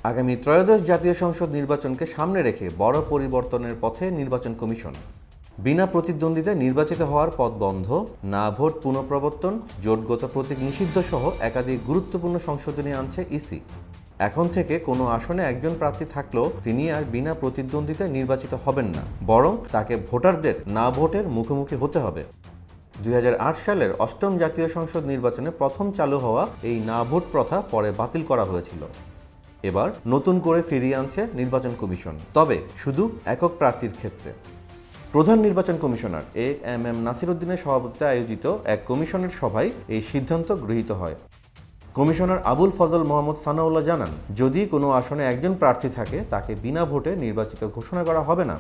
আগামী ত্রয়োদশ জাতীয় সংসদ নির্বাচনকে সামনে রেখে বড় পরিবর্তনের পথে নির্বাচন কমিশন। বিনা প্রতিদ্বন্দ্বিতায় নির্বাচিত হওয়ার পথ বন্ধ, না ভোট পুনঃপ্রবর্তন, জোটগত প্রতীক নিষিদ্ধ সহ একাধিক গুরুত্বপূর্ণ সংশোধনী আনছে ইসি। এখন থেকে কোনো আসনে একজন প্রার্থী থাকলেও তিনি আর বিনা প্রতিদ্বন্দ্বিতায় নির্বাচিত হবেন না, বরং তাকে ভোটারদের না ভোটের মুখোমুখি হতে হবে। 2008 সালের অষ্টম জাতীয় সংসদ নির্বাচনে প্রথম চালু হওয়া এই না ভোট প্রথা পরে বাতিল করা হয়েছিল। এবার নতুন করে ফিরিয়ে আনছে নির্বাচন কমিশন, তবে শুধু একক প্রার্থীর ক্ষেত্রে। প্রধান নির্বাচন কমিশনার এএমএম নাসির উদ্দিনের সভাপতিত্বে আয়োজিত এক কমিশনের সভায় এই সিদ্ধান্ত গৃহীত হয়। কমিশনার আবুল ফজল মোহাম্মদ সানাউল্লাহ জানান, যদি কোনো আসনে একজন প্রার্থী থাকে তাকে বিনা ভোটে নির্বাচিত ঘোষণা করা হবে না।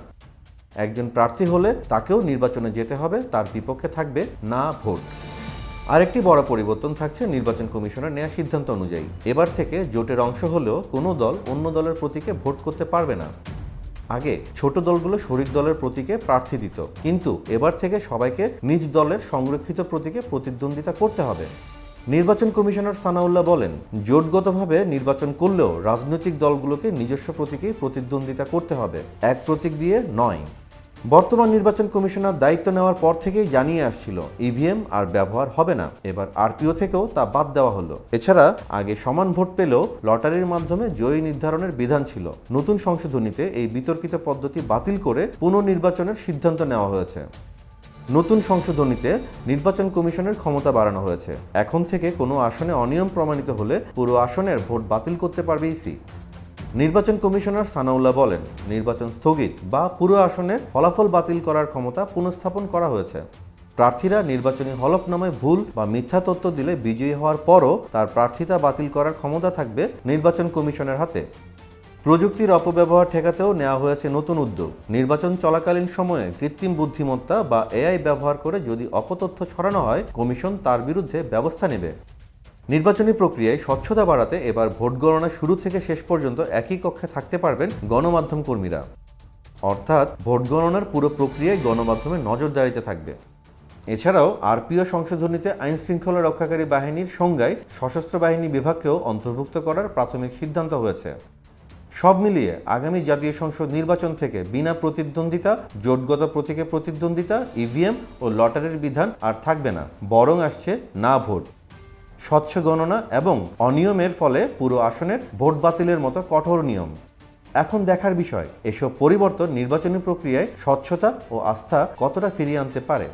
একজন প্রার্থী হলে তাকেও নির্বাচনে যেতে হবে, তার বিপক্ষে থাকবে না ভোট। আরেকটি বড় পরিবর্তন থাকছে নির্বাচন কমিশনের নেওয়া সিদ্ধান্ত অনুযায়ী। এবার থেকে জোটের অংশ হলেও কোনো দল অন্য দলের প্রতীকে ভোট করতে পারবে না। আগে ছোট দলগুলো শরিক দলের প্রতীকে প্রার্থী দিত, কিন্তু এবার থেকে সবাইকে নিজ দলের সংরক্ষিত প্রতীকে প্রতিদ্বন্দ্বিতা করতে হবে। নির্বাচন কমিশনার সানাউল্লাহ বলেন, জোটগতভাবে নির্বাচন করলেও রাজনৈতিক দলগুলোকে নিজস্ব প্রতীকেই প্রতিদ্বন্দ্বিতা করতে হবে, এক প্রতীক দিয়ে নয়। বর্তমান নির্বাচন কমিশনার দায়িত্ব নেওয়ার পর থেকেই জানিয়ে আসছিল ইভিএম আর ব্যবহার হবে না। এবার আরপিও থেকেও তা বাদ দেওয়া হলো। এছাড়া আগে সমান ভোট পেলেও লটারির মাধ্যমে জয়ী নির্ধারণের বিধান ছিল। নতুন সংশোধনীতে এই বিতর্কিত পদ্ধতি বাতিল করে পুনর্নির্বাচনের সিদ্ধান্ত নেওয়া হয়েছে। নতুন সংশোধনীতে নির্বাচন কমিশনের ক্ষমতা বাড়ানো হয়েছে। এখন থেকে কোনো আসনে অনিয়ম প্রমাণিত হলে পুরো আসনের ভোট বাতিল করতে পারবে ইসি। নির্বাচন কমিশনার সানাউল্লাহ বলেন, নির্বাচন স্থগিত বা পুরো আসনের ফলাফল বাতিল করার ক্ষমতা পুনঃস্থাপন করা হয়েছে। প্রার্থীরা নির্বাচনী হলফনামায় ভুল বা মিথ্যা তথ্য দিলে বিজয়ী হওয়ার পরও তার প্রার্থিতা বাতিল করার ক্ষমতা থাকবে নির্বাচন কমিশনের হাতে। প্রযুক্তির অপব্যবহার ঠেকাতেও নেওয়া হয়েছে নতুন উদ্যোগ। নির্বাচন চলাকালীন সময়ে কৃত্রিম বুদ্ধিমত্তা বা এআই ব্যবহার করে যদি অপতথ্য ছড়ানো হয়, কমিশন তার বিরুদ্ধে ব্যবস্থা নেবে। নির্বাচনী প্রক্রিয়ায় স্বচ্ছতা বাড়াতে এবার ভোট গণনা শুরু থেকে শেষ পর্যন্ত একই কক্ষে থাকতে পারবেন গণমাধ্যম কর্মীরা। অর্থাৎ ভোট গণনার পুরো প্রক্রিয়ায় গণমাধ্যমের নজরদারিতে থাকবে। এছাড়াও আরপিও সংশোধনীতে আইন শৃঙ্খলা রক্ষাকারী বাহিনীর সংজ্ঞায় সশস্ত্র বাহিনী বিভাগকেও অন্তর্ভুক্ত করার প্রাথমিক সিদ্ধান্ত হয়েছে। সব মিলিয়ে আগামী জাতীয় সংসদ নির্বাচন থেকে বিনা প্রতিদ্বন্দ্বিতা, জোটগত প্রতীকে প্রতিদ্বন্দ্বিতা, ইভিএম ও লটারির বিধান আর থাকবে না, বরং আসছে না ভোট, স্বচ্ছ গণনা এবং অনিয়মের ফলে পুরো আসনের ভোট বাতিলের মতো কঠোর নিয়ম। এখন দেখার বিষয়, এসব পরিবর্তন নির্বাচনী প্রক্রিয়ায় স্বচ্ছতা ও আস্থা কতটা ফিরিয়ে আনতে পারে।